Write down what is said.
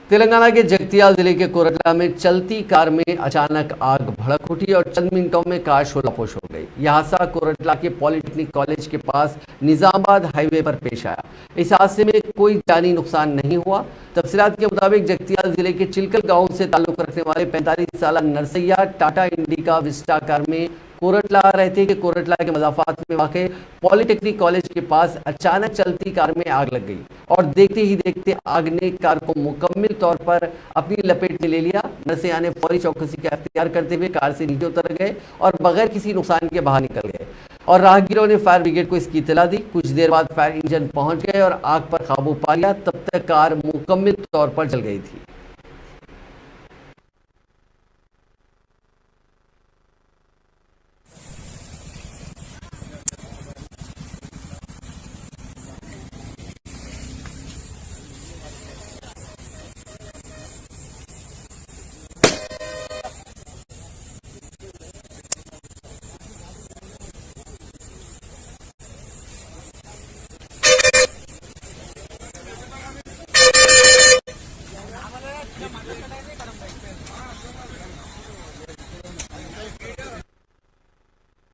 तेलंगाना के जगतियाल जिले के कोरटला में चलती कार में अचानक आग भड़क उठी और चंद मिनटों में कार शोलापोश हो गई। यह हादसा कोरटला के पॉलिटेक्निक कॉलेज के पास निजामाबाद हाईवे पर पेश आया। इस हादसे में कोई जानी नुकसान नहीं हुआ। तफसीलात के मुताबिक जगतियाल जिले के चिलकल गांव से ताल्लुक रखने वाले 45 साल Narsaiah Tata Indica Vista car में कोरटला आ रहे थे कि कोरटला के मजाफात में वाक़ पॉलिटेक्निक कॉलेज के पास अचानक चलती कार में आग लग गई और देखते ही देखते आग ने कार को मुकम्मल तौर पर अपनी लपेट में ले लिया। नरसैया ने फौरी चौकसी का अख्तियार करते हुए कार से नीचे उतर गए और बगैर किसी नुकसान के बाहर निकल गए और राहगीरों ने फायर ब्रिगेड को इसकी इत्तला दी। कुछ देर बाद फायर इंजन पहुंच गए और आग पर काबू पा लिया। तब तक कार मुकम्मल तौर पर जल गई थी।